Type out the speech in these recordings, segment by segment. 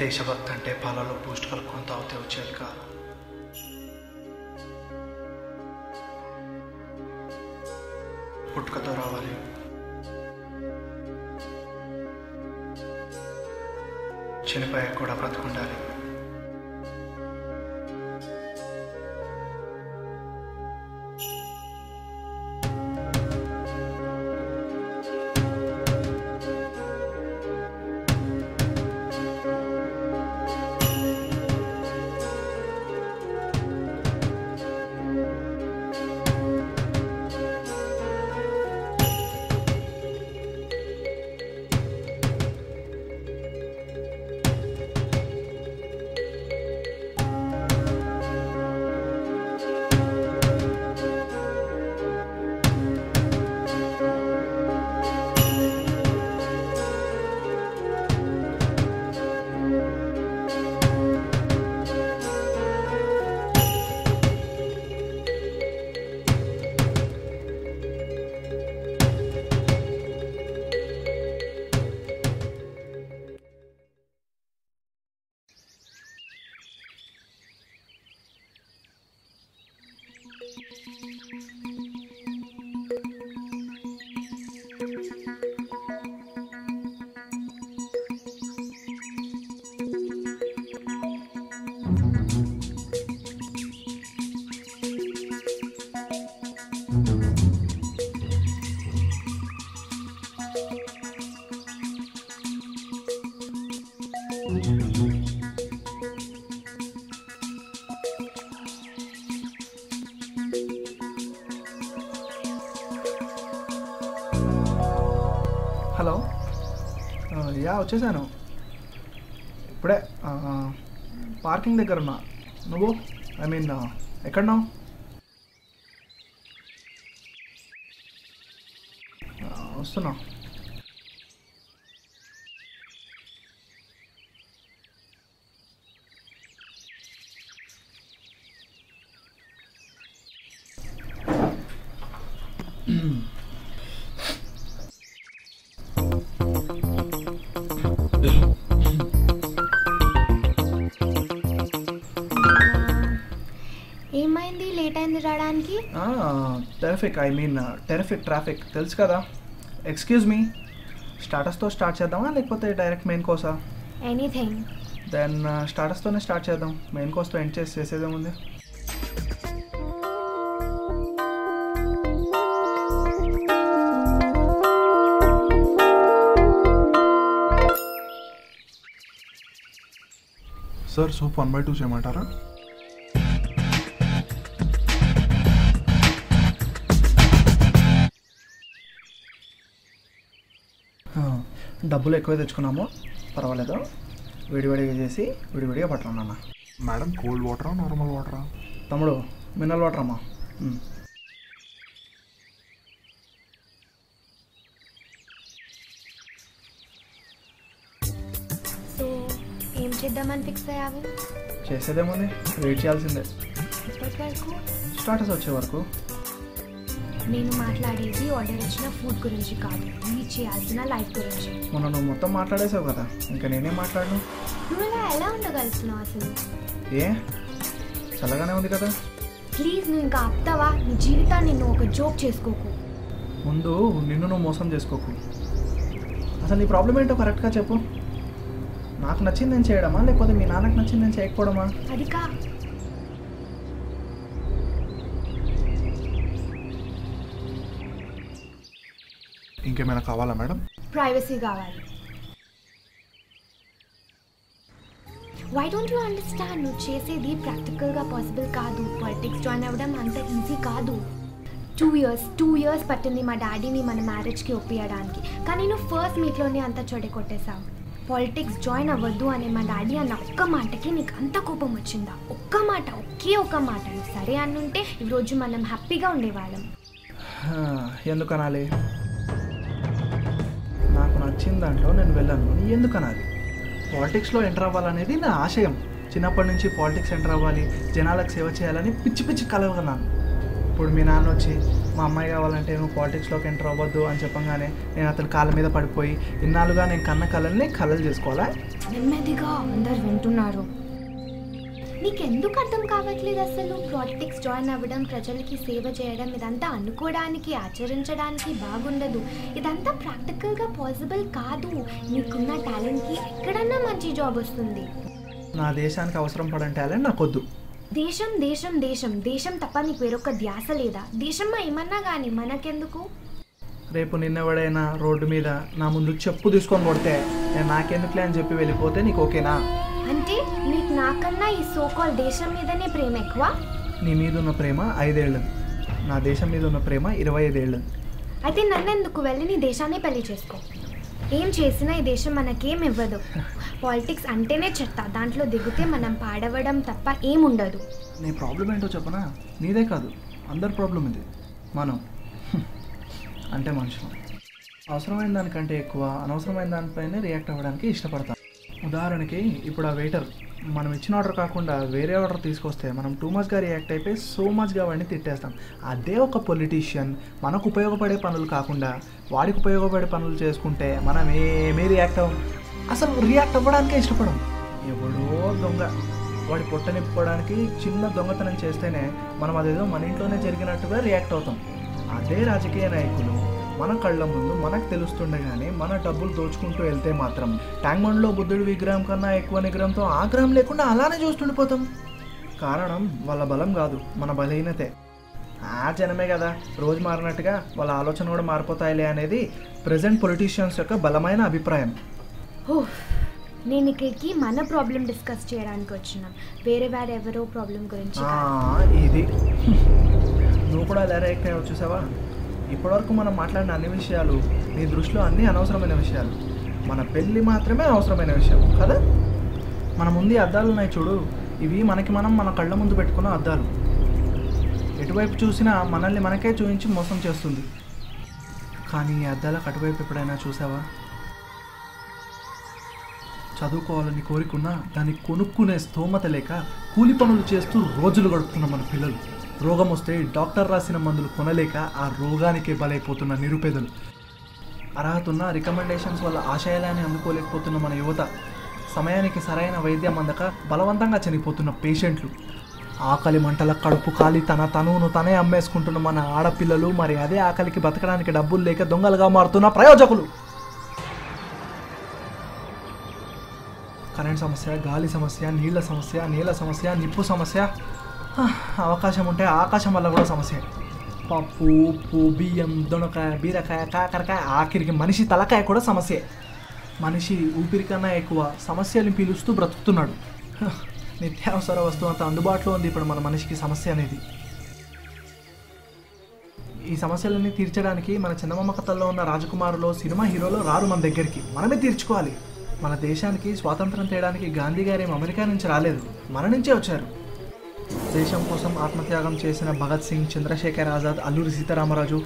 దేశభక్తి అంటే పాలలో బూస్ట్ కలుపుకొని తాగితే వచ్చేది కాదు. పుట్టుకతో రావాలి. చనిపోయాక కూడా బ్రతుకుండాలి. హలో, యా వచ్చేసాను. ఇప్పుడే పార్కింగ్ దగ్గర ఉన్నా. నువ్వు ఎక్కడున్నావు? వస్తున్నా. ఏమైంది? లేట్ అయింది రావడానికి? టెరిఫిక్ ట్రాఫిక్ తెలుసు కదా. ఎక్స్క్యూజ్ మీ, స్టార్టర్స్తో స్టార్ట్ చేద్దామా లేకపోతే డైరెక్ట్ మెయిన్ కోర్సా? ఎనీథింగ్. దెన్ స్టార్టర్స్తోనే స్టార్ట్ చేద్దాం. మెయిన్ కోర్స్తో ఎండ్ చేసేదేముంది. సార్ సూప్ 1/2 చేయమంటారా? డబ్బులు ఎక్కువ తెచ్చుకున్నాము, పర్వాలేదు. విడివిడిగా చేసి విడివిడిగా పట్టండి. మేడం కోల్డ్ వాటరా నార్మల్ వాటరా? తమ్ముడు మినరల్ వాటర్ అమ్మా. సో ఏం చేద్దామని ఫిక్స్ అయ్యావు? చేసేదేముంది, వెయిట్ చేయాల్సిందే. ఇప్పటి వరకు స్టార్టర్స్ వచ్చే వరకు. నేను మాట్లాడేది ఆర్డర్ ఇచ్చిన ఫుడ్ గురించి కాదు, రీచ్ చేయాల్సిన లైఫ్ గురించి. మొన్న నువ్వు మొత్తం మాట్లాడేసావు కదా, ఇంకా నేనేం మాట్లాడను. నువ్వు ఇలా ఎలా ఉండగలుగుతున్నావు అసలు? ఏ చల్లగానే ఉంది కదా. ప్లీజ్ నువ్వు ఇంకా ఆపుతావా? నీ జీవితాన్ని నువ్వు ఒక జోక్ చేసుకోకు. ముందు నిన్ను నువ్వు మోసం చేసుకోకు. అసలు నీ ప్రాబ్లం ఏంటో కరెక్ట్గా చెప్పు. నాకు నచ్చింది నేను చేయడమా లేకపోతే మీ నాన్నకు నచ్చింది నేను చేయకపోవడమా? అది కా ఇంకేమైనా కావాలా మేడం? ప్రైవసీ కావాలి. Why don't you understand? నువ్వు చేసేది ప్రాక్టికల్గా పాసిబుల్ కాదు. పాలిటిక్స్ జాయిన్ అవ్వడం అంత ఈజీ కాదు. 2 ఇయర్స్ పట్టింది మా డాడీని మన మ్యారేజ్కి ఒప్పియడానికి. కానీ నువ్వు ఫస్ట్ మీట్లోనే అంతా చెడగొట్టేశావు. పాలిటిక్స్ జాయిన్ అవ్వద్దు అనే మా డాడీ అన్న ఒక్క మాటకి నీకు అంత కోపం వచ్చిందా? ఒక్క మాట, ఒకే ఒక్క మాట. నువ్వు సరే అన్నుంటే ఈరోజు మనం హ్యాపీగా ఉండేవాళ్ళం. ఎందుకు అనాలి? నాకు నచ్చిన దాంట్లో నేను వెళ్ళాను, ఎందుకు అనాలి? పాలిటిక్స్లో ఎంటర్ అవ్వాలనేది నా ఆశయం. చిన్నప్పటి నుంచి పాలిటిక్స్ ఎంటర్ అవ్వాలి, జనాలకు సేవ చేయాలని పిచ్చి పిచ్చి కలవగన్నాను. ఇప్పుడు మీ నాన్న వచ్చి మా అమ్మాయి కావాలంటే నువ్వు పాలిటిక్స్లోకి ఎంటర్ అవ్వద్దు అని చెప్పగానే నేను అతని కాళ్ళ మీద పడిపోయి ఇన్నాళ్ళుగా నేను కన్న కళల్ని కళలు చేసుకోవాలా? నెమ్మదిగా అందరు వింటున్నారు. నీకెందుకు అర్థం కావట్లేదు అసలు? పాలిటిక్స్ జాయిన్ అవ్వడం, ప్రజలకి సేవ చేయడం ఇదంతా అనుకోవడానికి, ఆచరించడానికి బాగుండదు. ఇదంతా ప్రాక్టికల్గా పాసిబుల్ కాదు. నీకున్న టాలెంట్కి ఎక్కడన్నా మంచి జాబ్ వస్తుంది. నా దేశానికి అవసరం పడిన టాలెంట్ నాకొద్దు. దేశం దేశం దేశం దేశం తప్ప నీకు వేరొక ధ్యాస లేదా? దేశం ఏమన్నా కానీ మనకెందుకు? రేపు నిన్నెవడైనా రోడ్డు మీద నా ముందు చెప్పు తీసుకొని కొడితే నేను నాకెందుకులే అని చెప్పి వెళ్ళిపోతే నీకు ఓకేనా? అంటే నీకు నాకన్నా ఈ సోకాల్ దేశం మీదనే ప్రేమ ఎక్కువ? నీ మీద ఉన్న ప్రేమ 5 ఏళ్ళది, నా దేశం మీద ఉన్న ప్రేమ 25 ఏళ్ళది. అయితే నన్నెందుకు వెళ్ళి నీ దేశాన్ని పెళ్లి చేసుకో. ఏం చేసినా ఈ దేశం మనకేం ఇవ్వదు. పాలిటిక్స్ అంటేనే చెత్త. దాంట్లో దిగితే మనం పాడవడం తప్ప ఏముండదు. నీ ప్రాబ్లం ఏంటో చెప్పనా? నీదే కాదు, అందరి ప్రాబ్లం ఇది. మనం అంటే మనుషులు అవసరమైన దానికంటే ఎక్కువ అనవసరమైన దానిపైనే రియాక్ట్ అవ్వడానికి ఇష్టపడతాం. ఉదాహరణకి ఇప్పుడు ఆ వెయిటర్ మనం ఇచ్చిన ఆర్డర్ కాకుండా వేరే ఆర్డర్ తీసుకొస్తే మనం టూ మచ్గా రియాక్ట్ అయిపోయి సో మచ్గా వాడిని తిట్టేస్తాం. అదే ఒక పొలిటీషియన్ మనకు ఉపయోగపడే పనులు కాకుండా వాడికి ఉపయోగపడే పనులు చేసుకుంటే మనం ఏమీ రియాక్ట్ అవ్వం. అసలు రియాక్ట్ అవ్వడానికే ఇష్టపడం. ఎవడో దొంగ వాడి పొట్ట నింపుకోవడానికి చిన్న దొంగతనం చేస్తేనే మనం అదేదో మన ఇంట్లోనే జరిగినట్టుగా రియాక్ట్ అవుతాం. అదే రాజకీయ నాయకులు మన కళ్ళ ముందు మనకు తెలుస్తుండగానే మన డబ్బులు దోచుకుంటూ వెళ్తే మాత్రం ట్యాంక్ బండ్లో బుద్ధుడి విగ్రహం కన్నా ఎక్కువ నిగ్రహంతో ఆగ్రహం లేకుండా అలానే చూస్తుండిపోతాం. కారణం వాళ్ళ బలం కాదు, మన బలహీనతే. ఆ జనమే కదా రోజు మారినట్టుగా వాళ్ళ ఆలోచన కూడా మారిపోతాయిలే అనేది ప్రెజెంట్ పొలిటీషియన్స్ యొక్క బలమైన అభిప్రాయం. నేను ఇక్కడికి మన ప్రాబ్లం డిస్కస్ చేయడానికి వచ్చిన, వేరే ఎవరో ప్రాబ్లం గురించి. ఇది నువ్వు కూడా ఎలా రియాక్ట్ అయ్యావు చూసావా? ఇప్పటివరకు మనం మాట్లాడిన అన్ని విషయాలు నీ దృష్టిలో అన్నీ అనవసరమైన విషయాలు. మన పెళ్ళి మాత్రమే అవసరమైన విషయం కదా? మన ముందు అద్దాలు ఉన్నాయి చూడు, ఇవి మనకి మనం మన కళ్ళ ముందు పెట్టుకున్న అద్దాలు. ఎటువైపు చూసినా మనల్ని మనకే చూపించి మోసం చేస్తుంది. కానీ ఈ అద్దాలకు అటువైపు ఎప్పుడైనా చూసావా? చదువుకోవాలని కోరికున్నా దాన్ని కొనుక్కునే స్తోమత లేక కూలి పనులు చేస్తూ రోజులు గడుపుతున్న మన పిల్లలు. రోగం వస్తే డాక్టర్ రాసిన మందులు కొనలేక ఆ రోగానికే బలైపోతున్న నిరుపేదలు. అర్హత ఉన్న రికమెండేషన్స్ వల్ల ఆశయాలని అందుకోలేకపోతున్న మన యువత. సమయానికి సరైన వైద్యం అందక బలవంతంగా చనిపోతున్న పేషెంట్లు. ఆకలి మంటల కడుపు కాలి తన తనువును తనే అమ్మేసుకుంటున్న మన ఆడపిల్లలు. మరి అదే ఆకలికి బతకడానికి డబ్బులు లేక దొంగలుగా మారుతున్న ప్రయోజకులు. కరెంట్ సమస్య, గాలి సమస్య, నీళ్ల సమస్య, నేల సమస్య, నిప్పు సమస్య, అవకాశం ఉంటే ఆకాశం వల్ల కూడా సమస్య. పప్పు, ఉప్పు, బియ్యం, దొండకాయ, బీరకాయ, కాకరకాయ, ఆఖరికి మనిషి తలకాయ కూడా సమస్యే. మనిషి ఊపిరికన్నా ఎక్కువ సమస్యలు పిలుస్తూ బ్రతుకుతున్నాడు. నిత్యావసర వస్తువు అంత అందుబాటులో ఉంది ఇప్పుడు మన మనిషికి సమస్య అనేది. ఈ సమస్యలన్నీ తీర్చడానికి మన చందమామ కథల్లో ఉన్న రాజకుమారులు, సినిమా హీరోలు రారు మన దగ్గరికి, మనమే తీర్చుకోవాలి. మన దేశానికి స్వాతంత్రం తేయడానికి గాంధీ గారు అమెరికా నుంచి రాలేదు, మన నుంచే వచ్చారు. దేశం కోసం ఆత్మత్యాగం చేసిన భగత్ సింగ్, చంద్రశేఖర్ ఆజాద్, అల్లూరి సీతారామరాజు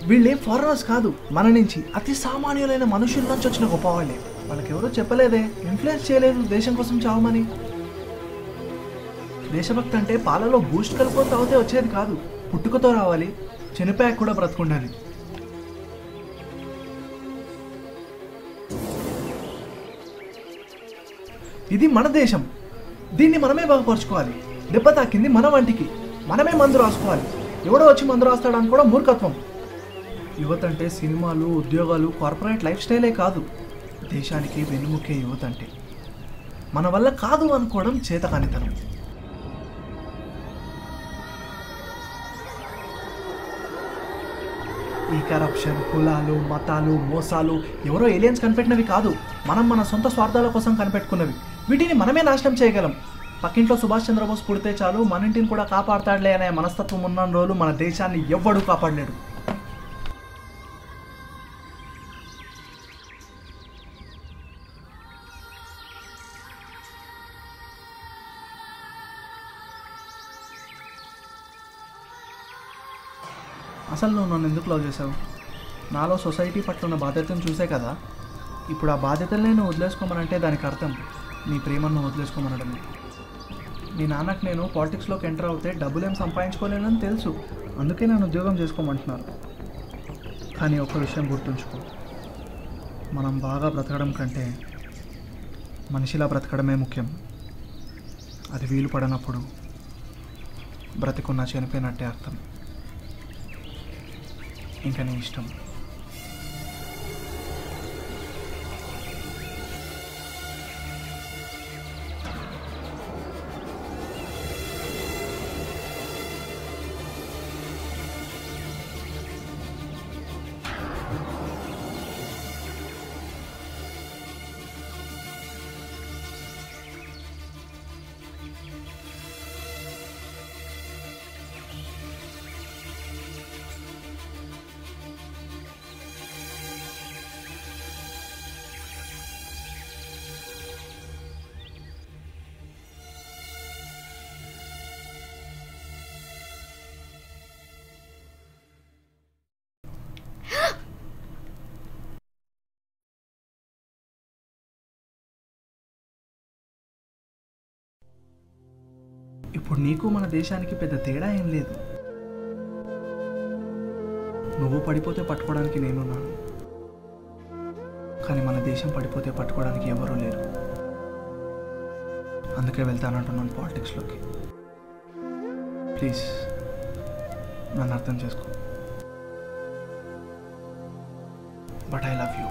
వీళ్ళే ఫారినర్స్ కాదు, మన నుంచి అతి సామాన్యులైన మనుషుల నుంచి వచ్చిన గొప్పవాళ్ళే. వాళ్ళకెవరో చెప్పలేదే, ఇన్ఫ్లుయెన్స్ చేయలేదు దేశం కోసం చావమని. దేశభక్తి అంటే పాలలో బూస్ట్ కలుపుకొని తాగితే వచ్చేది కాదు, పుట్టుకతో రావాలి, చనిపోయాక కూడా బ్రతుకుండాలి. ఇది మన దేశం, దీన్ని మనమే బాగుపరుచుకోవాలి. దెబ్బ తాకింది మన వంటికి, మనమే మందు రాసుకోవాలి. ఎవడో వచ్చి మందు రాస్తాడని కూడా మూర్ఖత్వం. యువత అంటే సినిమాలు, ఉద్యోగాలు, కార్పొరేట్ లైఫ్ స్టైలే కాదు, దేశానికి వెన్నుముకే యువత అంటే. మన వల్ల కాదు అనుకోవడం చేతకానితనం. ఈ కరప్షన్, కులాలు, మతాలు, మోసాలు ఎవరో ఏలియన్స్ కనిపెట్టినవి కాదు, మనం మన సొంత స్వార్థాల కోసం కనిపెట్టుకున్నవి. వీటిని మనమే నాశనం చేయగలం. పక్కింట్లో సుభాష్ చంద్రబోస్ పుడితే చాలు మన ఇంటిని కూడా కాపాడతాడులే అనే మనస్తత్వం ఉన్న రోజులు మన దేశాన్ని ఎవ్వడూ కాపాడలేడు. అసలు నువ్వు నన్ను ఎందుకు లవ్ చేసావు? నాలో సొసైటీ పట్ల ఉన్న బాధ్యతను చూసే కదా. ఇప్పుడు ఆ బాధ్యతలనే నువ్వు వదిలేసుకోమనంటే దానికి అర్థం నీ ప్రేమను నువ్వు వదిలేసుకోమనడమే. మీ నాన్నకు నేను పాలిటిక్స్లోకి ఎంటర్ అవుతే డబ్బులేం సంపాదించుకోలేనని తెలుసు, అందుకే నేను ఉద్యోగం చేసుకోమంటున్నారు. కానీ ఒక్క విషయం గుర్తుంచుకో, మనం బాగా బ్రతకడం కంటే మనిషిలా బ్రతకడమే ముఖ్యం. అది వీలు పడనప్పుడు బ్రతికున్నా చనిపోయినట్టే అర్థం. ఇంకా నీ ఇష్టం. ఇప్పుడు నీకు మన దేశానికి పెద్ద తేడా ఏం లేదు. నువ్వు పడిపోతే పట్టుకోవడానికి నేనున్నాను, కానీ మన దేశం పడిపోతే పట్టుకోవడానికి ఎవరూ లేరు. అందుకే వెళ్తానంటున్నాను పాలిటిక్స్లోకి. ప్లీజ్ నన్ను అర్థం చేసుకో. But I love you.